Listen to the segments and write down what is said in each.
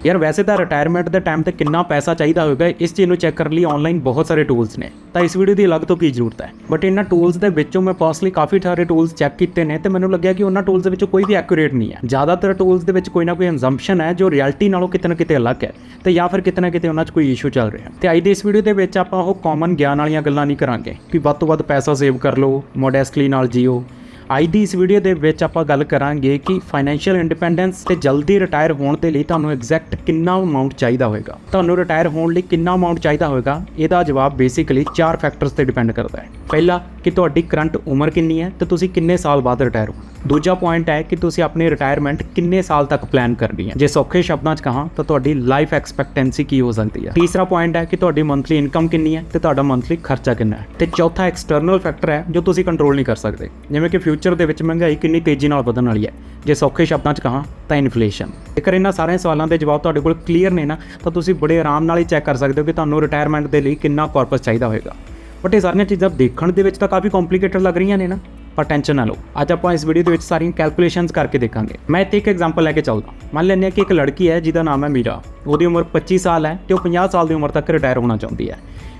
यार वैसे तो रिटायरमेंट के टाइम ते कितना पैसा चाहिए होगा इस चीज़ को चैक करने लिए ऑनलाइन बहुत सारे टूल्स ने, तो इस वीडियो की अलग तो की जरूरत है। बट इन्होंने टूल्स के विचों मैं पर्सनली काफ़ी सारे टूल्स चैक किए हैं तो मैंने लग्या कि उन्होंने टूल्स के कोई भी एक्यूरेट नहीं है। ज़्यादातर टूल्स के कोई ना कोई अंजम्पशन है जो रियलिटी नालों किते ना किते अलग है, तो या फिर किते ना किते उन्होंने कोई इशू चल रहा है। तो अज की इस वीडियो के आप कॉमन ज्ञान वाली गल्लां नहीं करांगे कि वध तो वध पैसा सेव कर लो, मोडेस्टली नाल जियो। ਅੱਜ ਦੀ इस वीडियो ਦੇ ਵਿੱਚ ਆਪਾਂ ਗੱਲ ਕਰਾਂਗੇ ਕਿ ਫਾਈਨੈਂਸ਼ੀਅਲ ਇੰਡੀਪੈਂਡੈਂਸ ਤੇ ਜਲਦੀ ਰਿਟਾਇਰ ਹੋਣ ਦੇ ਲਈ ਤੁਹਾਨੂੰ ਐਗਜ਼ੈਕਟ ਕਿੰਨਾ ਅਮਾਉਂਟ ਚਾਹੀਦਾ ਹੋਵੇਗਾ। ਤੁਹਾਨੂੰ ਰਿਟਾਇਰ ਹੋਣ ਲਈ ਕਿੰਨਾ ਅਮਾਉਂਟ ਚਾਹੀਦਾ ਹੋਵੇਗਾ, ਇਹਦਾ ਜਵਾਬ ਬੇਸਿਕਲੀ 4 ਫੈਕਟਰਸ ਤੇ ਡਿਪੈਂਡ ਕਰਦਾ ਹੈ। ਪਹਿਲਾ ਕਿ ਤੁਹਾਡੀ ਕਰੰਟ ਉਮਰ ਕਿੰਨੀ ਹੈ ਤੇ ਤੁਸੀਂ ਕਿੰਨੇ ਸਾਲ ਬਾਅਦ ਰਿਟਾਇਰ ਹੋ। ਦੂਜਾ ਪੁਆਇੰਟ ਹੈ ਕਿ ਤੁਸੀਂ ਆਪਣੀ ਰਿਟਾਇਰਮੈਂਟ ਕਿੰਨੇ ਸਾਲ ਤੱਕ ਪਲਾਨ ਕਰਨੀ ਹੈ। ਜੇ ਸੌਖੇ ਸ਼ਬਦਾਂ 'ਚ ਕਹਾਂ ਤਾਂ ਤੁਹਾਡੀ ਲਾਈਫ ਐਕਸਪੈਕਟੈਂਸੀ ਕੀ ਹੋ ਸਕਦੀ ਹੈ। ਤੀਸਰਾ ਪੁਆਇੰਟ ਹੈ ਕਿ ਤੁਹਾਡੀ ਮੰਥਲੀ ਇਨਕਮ ਕਿੰਨੀ ਹੈ ਤੇ ਤੁਹਾਡਾ ਮੰਥਲੀ ਖਰਚਾ ਕਿੰਨਾ ਹੈ। ਤੇ ਚੌਥਾ ਐਕਸਟਰਨਲ ਫੈਕਟਰ ਹੈ ਜੋ ਤੁਸੀਂ ਕੰਟਰੋਲ ਨਹੀਂ ਕਰ ਸਕਦੇ, ਜਿਵੇਂ ਕਿ ਫਿਊਚਰ ਦੇ ਵਿੱਚ ਮਹਿੰਗਾਈ ਕਿੰਨੀ ਤੇਜ਼ੀ ਨਾਲ ਵਧਣ ਵਾਲੀ ਹੈ। ਜੇ ਸੌਖੇ ਸ਼ਬਦਾਂ 'ਚ ਕਹਾਂ ਤਾਂ ਇਨਫਲੇਸ਼ਨ। ਜੇਕਰ ਇਹਨਾਂ ਸਾਰੇ ਸਵਾਲਾਂ ਦੇ ਜਵਾਬ ਤੁਹਾਡੇ ਕੋਲ ਕਲੀਅਰ ਨੇ ਨਾ ਤਾਂ ਤੁਸੀਂ ਬੜੇ ਆਰਾਮ ਨਾਲ ਹੀ ਚੈੱਕ ਕਰ ਸਕਦੇ ਹੋ ਕਿ ਤੁਹਾਨੂੰ ਰਿਟਾਇਰਮੈਂਟ ਦੇ ਲਈ ਕਿੰਨਾ ਕਾਰਪਸ ਚਾਹੀਦਾ ਹੋਵੇਗਾ। ਬਟ ਇਹ ਸਾਰੀਆਂ ਚੀਜ਼ਾਂ ਦੇਖਣ ਦੇ ਵਿੱਚ ਤਾਂ ਕਾਫੀ ਕੰਪਲੀਕੇਟਡ ਲੱਗ ਰਹੀਆਂ ਨੇ ਨਾ, पर टेंशन ना लो। अज आप इस वीडियो के सारी कैलकुलेशनस करके देखेंगे। मैं इतने एक एग्जाम्पल लैके चलदा। मान लें कि एक लड़की है जिसका नाम है मीरा, वो उम्र 25 साल है तो 50 साल की उम्र तक रिटायर होना चाहती है।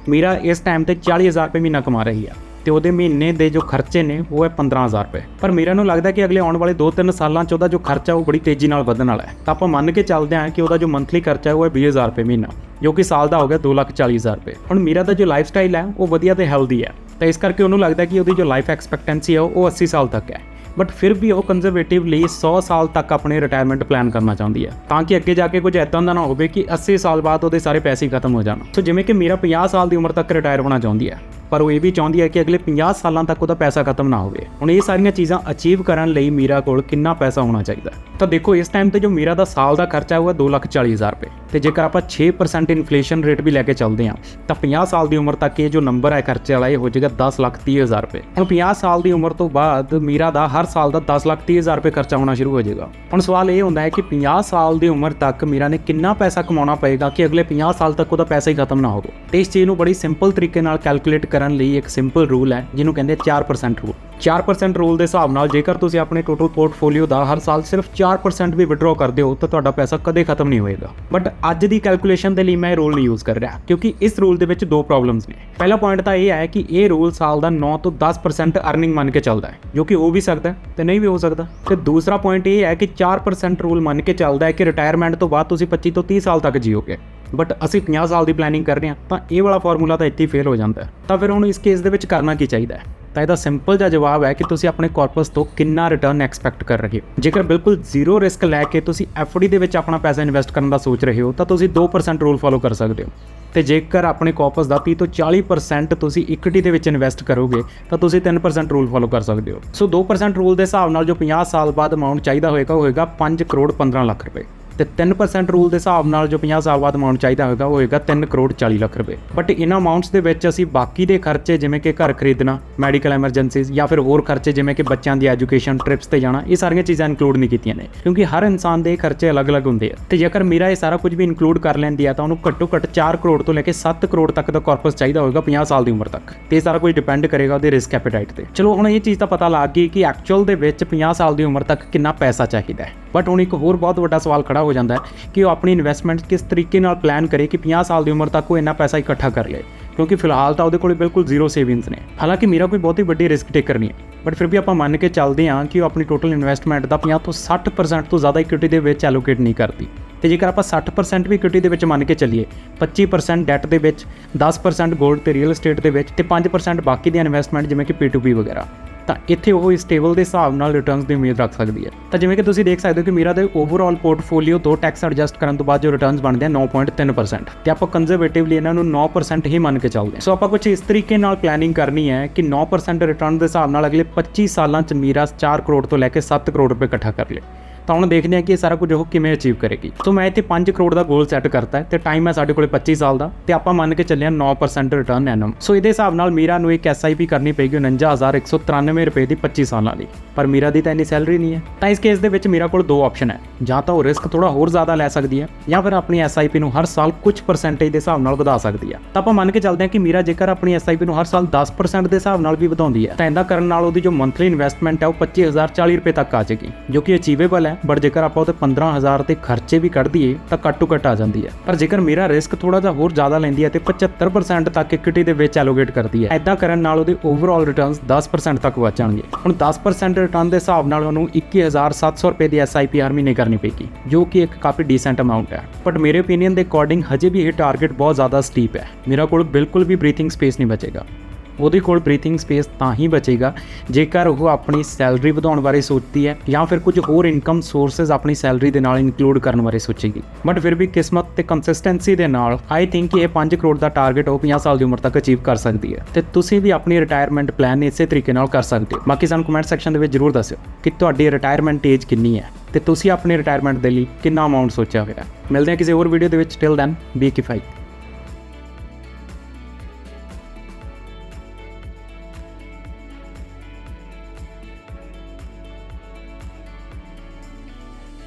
मीरा इस टाइम पर 40,000 रुपये महीना कमा रही है तो वो महीने के जो खर्चे ने वो है 15,000 रुपये। पर मीरा को लगता है कि अगले आने वाले 2-3 सालों च जो खर्चा वो बड़ी तेज़ी नाल वधन वाला है। तो आप मन के चलते हैं कि वो जो मंथली खर्चा है वो है 20,000 रुपये महीना, जो कि साल का हो गया 2,40,000 रुपये। हुण मीरा का जो लाइफ स्टाइल है वो वधिया तो हैल्दी है, तो इस करके उन्होंने लगता है कि वो जो लाइफ एक्सपैक्टेंसी है वो 80 साल तक है। बट फिर भी वो कंजरवेटिवली 100 साल तक अपने रिटायरमेंट प्लान करना चाहती है ताकि अगे जाके कुछ इदा ना हो कि 80 साल बाद वो सारे पैसे खत्म हो जाए। तो जिमें कि मीरा 50 साल की उम्र तक रिटायर होना चाहती है, पर वो ये भी चाहती है कि अगले 50 सालों तक वो पैसा खत्म ना हो। हुण ये सारियां चीज़ां अचीव करने लई मीरा कोल कितना पैसा होना चाहिए। तो देखो इस टाइम पर जो मीरा का साल का खर्चा है वो 2,40,000 रुपये, तो जेकर आप 6% इन्फ्लेशन रेट भी लैके चलते हैं तो 50 साल की उम्र तक ये जो नंबर है खर्चे वाला ये हो जाएगा 10,30,000 रुपये। हुण 50 साल की उम्र तो बाद मीरा का हर साल का 10,30,000 रुपये खर्चा होना शुरू हो जाएगा। हुण सवाल ये होता है कि 50 साल की उम्र तक मीरा ने कितना पैसा कमाना पएगा कि अगले 50 साल तक वो पैसा ही खत्म ना हो। तो इस चीज़ को बड़ी सिंपल तरीके नाल कैलकुलेट करने लई एक सिंपल रूल है जिन्हों कहते 4% रूल। 4% रूल के हिसाब नाल जेकर तुसीं अपने टोटल पोर्टफोलियो का हर साल सिर्फ 4% भी विड्रॉ करते हो तो तुहाडा पैसा कदे खत्म नहीं होएगा। बट अज की कैलकुलेशन के लिए मैं रूल नहीं यूज़ कर रहा क्योंकि इस रूल के दो प्रॉब्लम्स ने। पहला पॉइंट तो यह है कि ये रूल साल का 9 तो 10% अर्निंग मन के चलता है, जो कि हो भी सकता है तो नहीं भी हो सकता। तो दूसरा पॉइंट ये है कि 4% रूल मन के चलता है कि रिटायरमेंट तो बाद तुसीं 25 तो 30 साल तक जियोगे, बट असी 50 साल की प्लैनिंग कर रहे हैं तो ये वाला फॉर्मूला तो इत्थे फेल हो जाता है। तो फिर हुण इस केस दे विच करना की चाहिए, तो इसका सिंपल जिहा जवाब है कि तुसीं अपने कॉर्पस तो कितना रिटर्न एक्सपैक्ट कर रहे हो। जेकर बिल्कुल जीरो रिस्क लैके तुसीं एफडी दे विच अपना पैसा इन्वेस्ट करने का सोच रहे हो तो तुसीं 2% रूल फॉलो कर सकते हो। तो जेकर अपने कॉर्पस का 30 तो 40% तुसीं इक्विटी दे विच इन्वेस्ट करोगे तो तुसीं 3% रूल फॉलो कर सकते हो। सो 2% रूल के हिसाब नाल जो 50 साल बाद अमाउंट चाहिए होएगा 5 करोड़ 15 लाख रुपये। तो 3% रूल के हिसाब नाल जो 50 साल बाद अमाउंट चाहिए होगा वो होएगा 3 करोड़ 40 लाख रुपये। बट इन अमाउंट्स के विच असीं बाकी के खर्चे जिमें कि घर खरीदना, मैडिकल एमरजेंसीज या फिर होर खर्चे जिमें कि बच्चों की एजुकेशन, ट्रिप्स से जाना, ये सारियां चीज़ां इंक्लूड नहीं कीतियां ने क्योंकि हर इंसान के खर्चे अलग अलग होंगे। तो जेकर मीरा ये सारा कुछ भी इंक्लूड कर लैंदी है तो उन्होंने घट्टो घट्ट 4 करोड़ तो लेकर 7 करोड़ तक का कॉर्पस चाहिए होगा 50 साल की उम्र तक। तो ये सारा कुछ डिपेंड करेगा उसके रिस्क एपेटाइट पर। चलो हुण ये चीज़ तो पता लग गई कि एक्चुअल दे विच 50 साल की उम्र तक कितना पैसा चाहिए है। बट हुण एक होर बहुत बड़ा सवाल खड़ा हो जाता है कि अपनी इन्वेस्टमेंट किस तरीके नाल प्लान करे कि 50 साल की उम्र तक वो इन्ना पैसा इकट्ठा कर ले, क्योंकि फिलहाल तो वो बिल्कुल जीरो सेविंग्स ने। हालांकि मेरा कोई बहुत ही बड़ी रिस्क टेकर नहीं है, बट फिर भी आप मान के चलते हैं कि अपनी टोटल इन्वेस्टमेंट का 50 तो 60% तो ज़्यादा इक्विटी के विच एलोकेट नहीं करती। तो जेकर आप 60% भी इक्विटी के विच मान के चलीए, 25% डैट के विच, 10% गोल्ड ते रियल एस्टेट के विच, ते 5% बाकी दी इन्वेस्टमेंट जिमें कि P2P वगैरह, तो इत्थे वो स्टेबल के हिसाब नाल रिटर्नस की उम्मीद रख सकती है। तो जिमें कि तुसीं देख सकते हो कि मेरा तो ओवरऑल पोर्टफोलियो तो टैक्स एडजस्ट करने तो बाद जो रिटर्नस बनते हैं 9.3%, तो आप कंजरवेटिवली इन्हों 9% ही मान के चलते हैं। सो आप कुछ इस तरीके नाल प्लैनिंग करनी है कि 9% रिटर्न के हिसाब नाल अगले 25 सालों मीरा 4 करोड़ तो लैके 7 करोड़ रुपये इकट्ठा कर ले। तो हम देखते हैं कि ये सारा कुछ वो किमें अचीव करेगी। तो मैं इतने 5 करोड़ का गोल सैट करता है, तो टाइम है साढ़े को 25 साल का, तो आप मान के चलिए 9% रिटर्न एनम। सो ये हिसाब नाल मीरा नूं एक SIP करनी पेगी 49,193 रुपये की 25 सालों की। पर मीरा की तो इन्नी सैलरी नहीं है, तो इस केस के मेरे को 2 ऑप्शन है, ਜਾਂ तो रिस्क थोड़ा होर ज़्यादा लै सकती है या फिर अपनी SIP हर साल कुछ परसेंटेज के हिसाब नाल वधा सकती है। तो आप मान के चलते हैं कि मीरा जेकर अपनी SIP हर साल 10% के हिसाब नाल भी वधाउंदी है तो इदा करन नाल उहदी जो मंथली इन्वेस्टमेंट है वो 25,040 रुपये तक आ जाएगी, जो कि अचीवेबल है ਬਟ ਜੇਕਰ ਆਪਾਂ ਉਹਦੇ 15,000 ਤੇ ਖਰਚੇ ਵੀ ਕੱਢ ਦਈਏ ਤਾਂ ਘੱਟ ਤੋਂ ਘੱਟ ਆ ਜਾਂਦੀ ਹੈ। ਪਰ ਜੇਕਰ ਮੇਰਾ ਰਿਸਕ ਥੋੜਾ ਜਿਹਾ ਹੋਰ ਜ਼ਿਆਦਾ ਲੈਂਦੀ ਹੈ ਤੇ 75% ਤੱਕ ਇਕੁਇਟੀ ਦੇ ਵਿੱਚ ਐਲੋਕੇਟ ਕਰਦੀ ਹੈ, ਐਦਾਂ ਕਰਨ ਨਾਲ ਉਹਦੇ ਓਵਰਆਲ ਰਿਟਰਨਸ 10% ਤੱਕ ਵੱਧ ਜਾਣਗੇ। ਹੁਣ 10% ਰਿਟਰਨ ਦੇ ਹਿਸਾਬ ਨਾਲ ਉਹਨੂੰ 21,700 ਰੁਪਏ ਦੀ SIP ਹਰ ਮਹੀਨੇ ਕਰਨੀ ਪਏਗੀ, ਜੋ ਕਿ ਇੱਕ ਕਾਫੀ ਡੀਸੈਂਟ ਅਮਾਊਂਟ ਹੈ। ਬਟ ਮੇਰੇ ਓਪੀਨੀਅਨ ਦੇ ਅਕੋਰਡਿੰਗ ਹਜੇ ਵੀ ਇਹ ਟਾਰਗੇਟ ਬਹੁਤ ਜ਼ਿਆਦਾ ਸਟੀਪ ਹੈ। ਮੇਰਾ ਕੋਲ ਬਿਲਕੁਲ ਵੀ ਬਰੀਥਿੰਗ ਸਪੇਸ ਨਹੀਂ ਬਚੇਗਾ। ਉਹਦੇ ਕੋਲ ਬਰੀਥਿੰਗ ਸਪੇਸ ਤਾਂ ਹੀ ਬਚੇਗਾ ਜੇਕਰ ਉਹ ਆਪਣੀ ਸੈਲਰੀ ਵਧਾਉਣ ਬਾਰੇ ਸੋਚਦੀ ਹੈ ਜਾਂ ਫਿਰ ਕੁਝ ਹੋਰ ਇਨਕਮ ਸੋਰਸਸ ਆਪਣੀ ਸੈਲਰੀ ਦੇ ਨਾਲ ਇਨਕਲੂਡ ਕਰਨ ਬਾਰੇ ਸੋਚੇਗੀ। ਬਟ ਫਿਰ ਵੀ ਕਿਸਮਤ ਤੇ ਕੰਸਿਸਟੈਂਸੀ ਦੇ ਨਾਲ ਆਈ ਥਿੰਕ ਇਹ 5 ਕਰੋੜ ਦਾ ਟਾਰਗੇਟ ਉਹ 50 ਸਾਲ ਦੀ ਉਮਰ ਤੱਕ ਅਚੀਵ ਕਰ ਸਕਦੀ ਹੈ ਤੇ ਤੁਸੀਂ ਵੀ ਆਪਣੀ ਰਿਟਾਇਰਮੈਂਟ ਪਲਾਨ ਇਸੇ ਤਰੀਕੇ ਨਾਲ ਕਰ ਸਕਦੇ ਹੋ। ਬਾਕੀ ਸਾਨੂੰ ਕਮੈਂਟ ਸੈਕਸ਼ਨ ਦੇ ਵਿੱਚ ਜ਼ਰੂਰ ਦੱਸਿਓ ਕਿ ਤੁਹਾਡੀ ਰਿਟਾਇਰਮੈਂਟ ਏਜ ਕਿੰਨੀ ਹੈ ਤੇ ਤੁਸੀਂ ਆਪਣੀ ਰਿਟਾਇਰਮੈਂਟ ਦੇ ਲਈ ਕਿੰਨਾ ਅਮਾਊਂਟ ਸੋਚਿਆ ਹੋਇਆ ਹੈ। ਮਿਲਦੇ ਹਾਂ ਕਿਸੇ ਹੋਰ ਵੀਡੀਓ ਦੇ ਵਿੱਚ। Till then be ਕਿਫਾਈ।